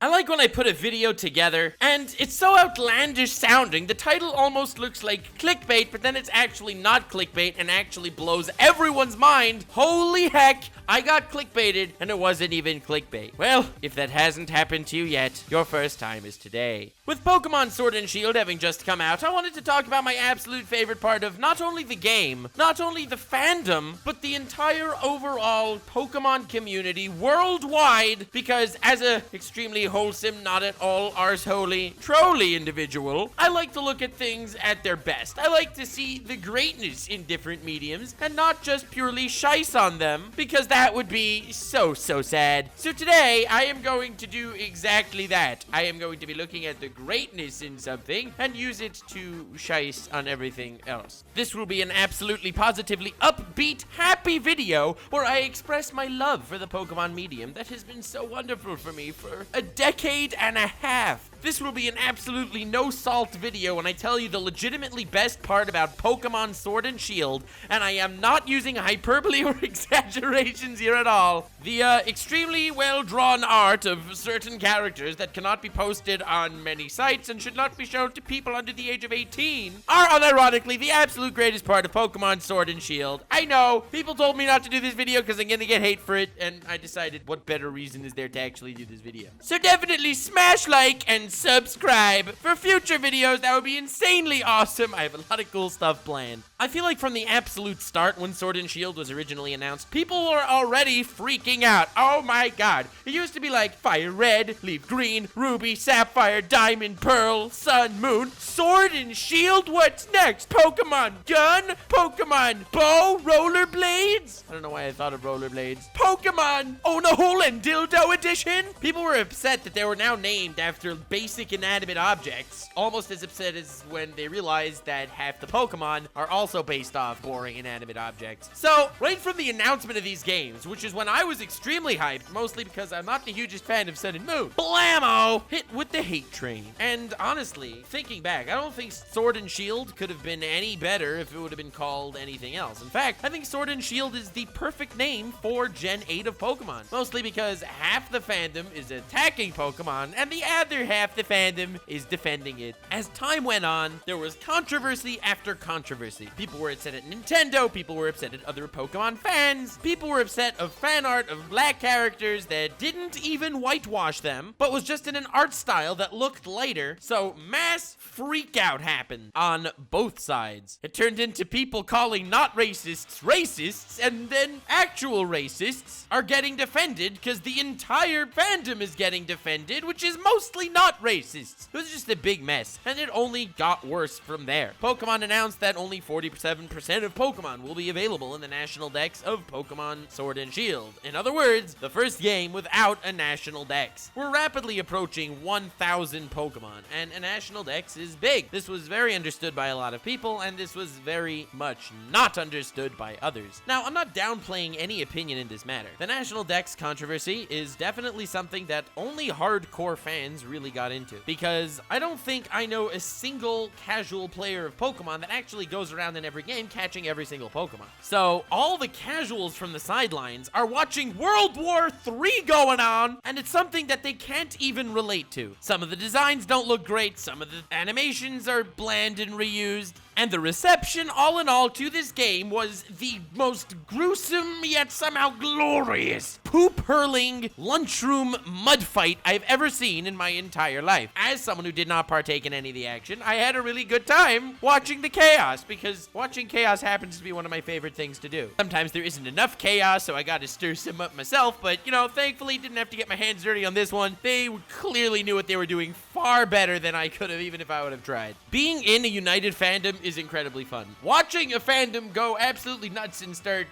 I like when I put a video together and it's so outlandish sounding, the title almost looks like clickbait, but then it's actually not clickbait and actually blows everyone's mind. Holy heck, I got clickbaited and it wasn't even clickbait. Well, if that hasn't happened to you yet, your first time is today. With Pokemon Sword and Shield having just come out, I wanted to talk about my absolute favorite part of not only the game, not only the fandom, but the entire overall Pokemon community worldwide, because as a extremely wholesome, not at all arse-holy, trolly individual, I like to look at things at their best. I like to see the greatness in different mediums and not just purely shice on them, because that would be so sad. So today, I am going to do exactly that. I am going to be looking at the greatness in something and use it to shice on everything else. This will be an absolutely positively upbeat, happy video where I express my love for the Pokemon medium that has been so wonderful for me for a decade and a half. This will be an absolutely no-salt video when I tell you the legitimately best part about Pokemon Sword and Shield, and I am not using hyperbole or exaggerations here at all. The extremely well-drawn art of certain characters that cannot be posted on many sites and should not be shown to people under the age of 18 are unironically the absolute greatest part of Pokemon Sword and Shield. I know, people told me not to do this video because I'm gonna get hate for it, and I decided what better reason is there to actually do this video. So definitely smash like and subscribe for future videos. That would be insanely awesome. I have a lot of cool stuff planned. I feel like from the absolute start when Sword and Shield was originally announced, people were already freaking out. Oh my god. It used to be like Fire Red, Leaf Green, Ruby, Sapphire, Diamond, Pearl, Sun, Moon, Sword and Shield. What's next? Pokemon Gun? Pokemon Bow? Rollerblades? I don't know why I thought of rollerblades. Pokemon Own a Hole and Dildo Edition? People were upset that they were now named after basic inanimate objects, almost as upset as when they realized that half the Pokemon are also based off boring inanimate objects. So, right from the announcement of these games, which is when I was extremely hyped, mostly because I'm not the hugest fan of Sun and Moon, blammo! Hit with the hate train. And honestly, thinking back, I don't think Sword and Shield could have been any better if it would have been called anything else. In fact, I think Sword and Shield is the perfect name for Gen 8 of Pokemon, mostly because half the fandom is attacking Pokemon and the other half the fandom is defending it. As time went on, there was controversy after controversy. People were upset at Nintendo, people were upset at other Pokemon fans, people were upset of fan art of black characters that didn't even whitewash them, but was just in an art style that looked lighter, so mass freakout happened on both sides. It turned into people calling not racists racists, and then actual racists are getting defended because the entire fandom is getting defended, which is mostly not racists. It was just a big mess, and it only got worse from there. Pokemon announced that only 47% of Pokemon will be available in the National Dex of Pokemon Sword and Shield. In other words, the first game without a National Dex. We're rapidly approaching 1,000 Pokemon, and a National Dex is big. This was very understood by a lot of people, and this was very much not understood by others. Now, I'm not downplaying any opinion in this matter. The National Dex controversy is definitely something that only hardcore fans really got into, because I don't think I know a single casual player of Pokemon that actually goes around in every game catching every single Pokemon. So all the casuals from the sidelines are watching World War III going on, and it's something that they can't even relate to. Some of the designs don't look great, some of the animations are bland and reused, and the reception, all in all, to this game was the most gruesome yet somehow glorious poop-hurling lunchroom mud fight I've ever seen in my entire life. As someone who did not partake in any of the action, I had a really good time watching the chaos, because watching chaos happens to be one of my favorite things to do. Sometimes there isn't enough chaos, so I gotta stir some up myself, but, you know, thankfully didn't have to get my hands dirty on this one. They clearly knew what they were doing far better than I could have, even if I would have tried. Being in a united fandom is incredibly fun. Watching a fandom go absolutely nuts and start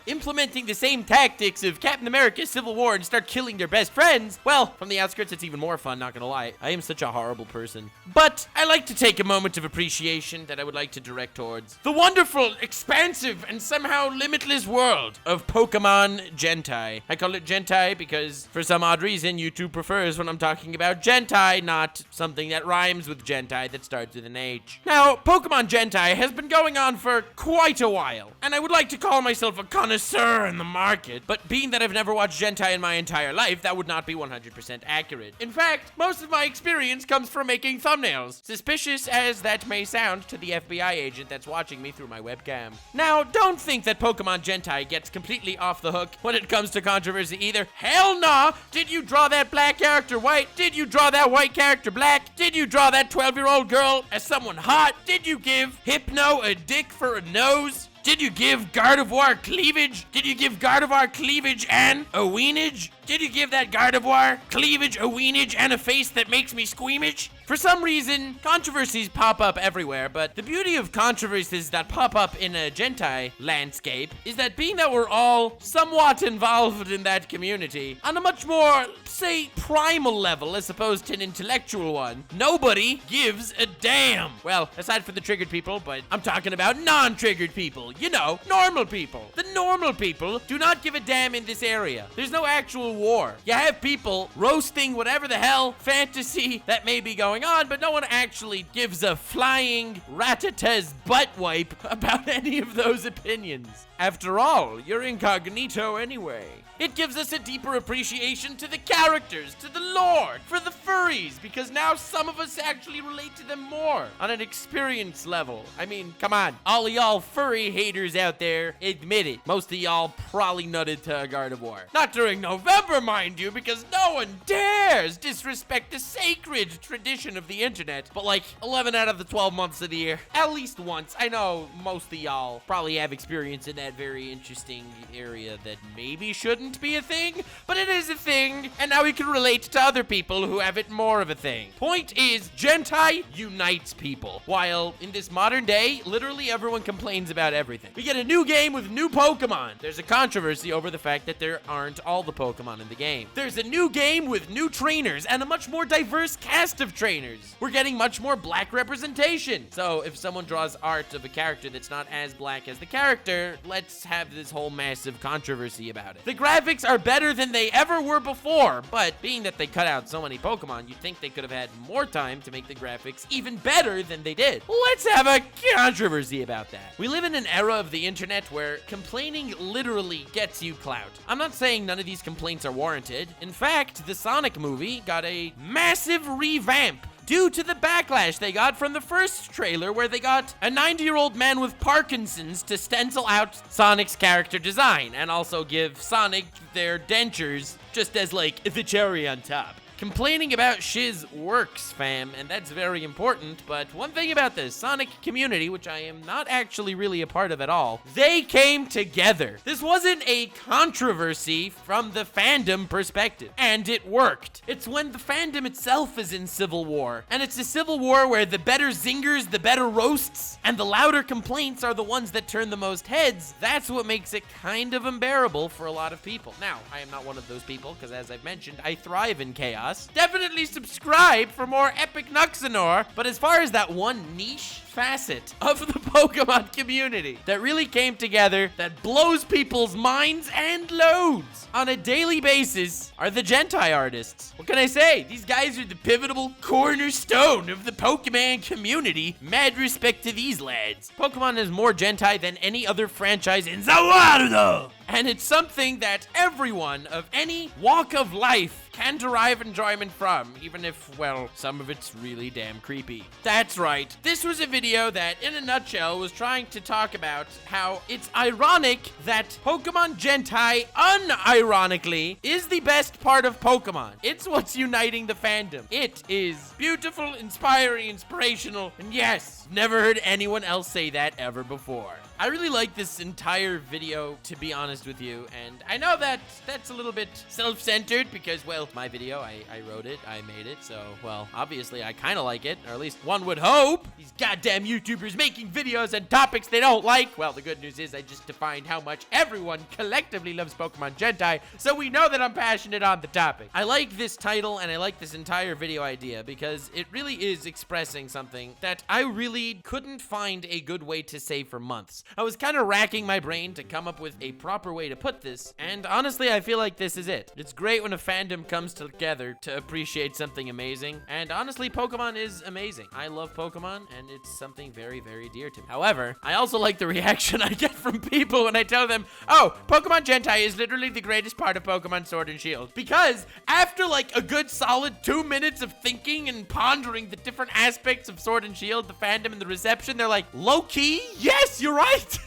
implementing the same tactics of Captain America's Civil War and start killing their best friends, well, from the outskirts it's even more fun, not gonna lie. I am such a horrible person. But I like to take a moment of appreciation that I would like to direct towards the wonderful, expansive, and somehow limitless world of Pokemon Gentai. I call it Gentai because for some odd reason YouTube prefers when I'm talking about Gentai, not not something that rhymes with Gentai that starts with an H. Now, Pokemon Gentai has been going on for quite a while, and I would like to call myself a connoisseur in the market, but being that I've never watched Gentai in my entire life, that would not be 100% accurate. In fact, most of my experience comes from making thumbnails, suspicious as that may sound to the FBI agent that's watching me through my webcam. Now, don't think that Pokemon Gentai gets completely off the hook when it comes to controversy either. Hell nah! Did you draw that black character white? Did you draw that white character black? Did you draw that 12-year-old girl as someone hot? Did you give Hypno a dick for a nose? Did you give Gardevoir cleavage? Did you give Gardevoir cleavage and a weenage? Did you give that Gardevoir cleavage, a weenage, and a face that makes me squeamish? For some reason, controversies pop up everywhere, but the beauty of controversies that pop up in a Gentai landscape is that being that we're all somewhat involved in that community on a much more, say, primal level as opposed to an intellectual one, nobody gives a damn. Well, aside from the triggered people, but I'm talking about non-triggered people. You know, normal people. The normal people do not give a damn in this area. There's no actual war. You have people roasting whatever the hell fantasy that may be going on, but no one actually gives a flying rat-a-ta's butt wipe about any of those opinions. After all, you're incognito anyway. It gives us a deeper appreciation to the characters, to the lore, for the furries, because now some of us actually relate to them more on an experience level. I mean, come on. All of y'all furry haters out there, admit it. Most of y'all probably nutted to a Gardevoir. Not during November, mind you, because no one dares disrespect the sacred tradition of the internet. But like 11 out of the 12 months of the year, at least once. I know most of y'all probably have experience in that very interesting area that maybe shouldn't be a thing, but it is a thing, and now we can relate to other people who have it more of a thing. Point is, Gentai unites people, while in this modern day, literally everyone complains about everything. We get a new game with new Pokemon. There's a controversy over the fact that there aren't all the Pokemon in the game. There's a new game with new trainers and a much more diverse cast of trainers. We're getting much more black representation. So if someone draws art of a character that's not as black as the character, let's have this whole massive controversy about it. The graphics are better than they ever were before, but being that they cut out so many Pokemon, you'd think they could have had more time to make the graphics even better than they did. Let's have a controversy about that. We live in an era of the internet where complaining literally gets you clout. I'm not saying none of these complaints are warranted. In fact, the Sonic movie got a massive revamp due to the backlash they got from the first trailer, where they got a 90-year-old man with Parkinson's to stencil out Sonic's character design and also give Sonic their dentures just as like the cherry on top. Complaining about shiz works, fam, and that's very important, but one thing about the Sonic community, which I am not actually really a part of at all, they came together. This wasn't a controversy from the fandom perspective, and it worked. It's when the fandom itself is in civil war, and it's a civil war where the better zingers, the better roasts, and the louder complaints are the ones that turn the most heads. That's what makes it kind of unbearable for a lot of people. Now, I am not one of those people, because as I've mentioned, I thrive in chaos. Definitely subscribe for more epic Nuxanor, but as far as that one niche facet of the Pokemon community that really came together, that blows people's minds and loads on a daily basis, are the Gentai artists. What can I say? These guys are the pivotal cornerstone of the Pokemon community. Mad respect to these lads. Pokemon is more Gentai than any other franchise in the world, and it's something that everyone of any walk of life can derive enjoyment from, even if, well, some of it's really damn creepy. That's right. This was a video that, in a nutshell, was trying to talk about how it's ironic that Pokemon Gentai, unironically, is the best part of Pokemon. It's what's uniting the fandom. It is beautiful, inspiring, inspirational, and yes, never heard anyone else say that ever before. I really like this entire video, to be honest with you, and I know that that's a little bit self-centered because, well, my video, I wrote it, I made it, so, well, obviously I kind of like it, or at least one would hope. These goddamn YouTubers making videos on topics they don't like. Well, the good news is I just defined how much everyone collectively loves Pokemon Gentai, so we know that I'm passionate on the topic. I like this title and I like this entire video idea because it really is expressing something that I really couldn't find a good way to say for months. I was kind of racking my brain to come up with a proper way to put this, and honestly, I feel like this is it. It's great when a fandom comes together to appreciate something amazing, and honestly, Pokemon is amazing. I love Pokemon, and it's something very, very dear to me. However, I also like the reaction I get from people when I tell them, oh, Pokemon Gentai is literally the greatest part of Pokemon Sword and Shield. Because after like a good solid 2 minutes of thinking and pondering the different aspects of Sword and Shield, the fandom and the reception, they're like, low-key, yes, you're right.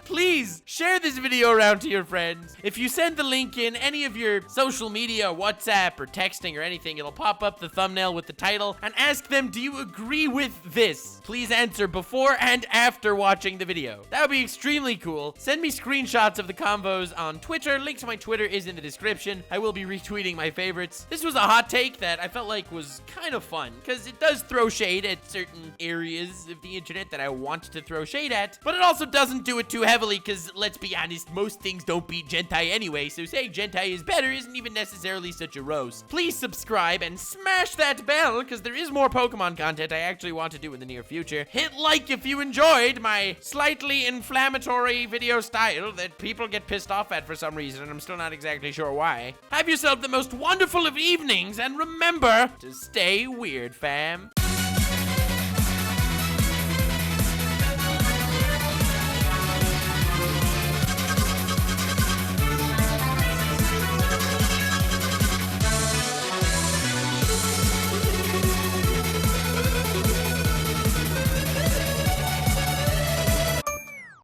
Please share this video around to your friends. If you send the link in any of your social media, WhatsApp, or texting or anything, it'll pop up the thumbnail with the title and ask them, do you agree with this? Please answer before and after watching the video. That would be extremely cool. Send me screenshots of the combos on Twitter. Link to my Twitter is in the description. I will be retweeting my favorites. This was a hot take that I felt like was kind of fun because it does throw shade at certain areas of the internet that I want to throw shade at, but it also doesn't do it too heavily because, let's be honest, most things don't beat Gentai anyway, so saying Gentai is better isn't even necessarily such a roast. Please subscribe and smash that bell because there is more Pokemon content I actually want to do in the near future. Hit like if you enjoyed my slightly inflammatory video style that people get pissed off at for some reason, and I'm still not exactly sure why. Have yourself the most wonderful of evenings, and remember to stay weird, fam.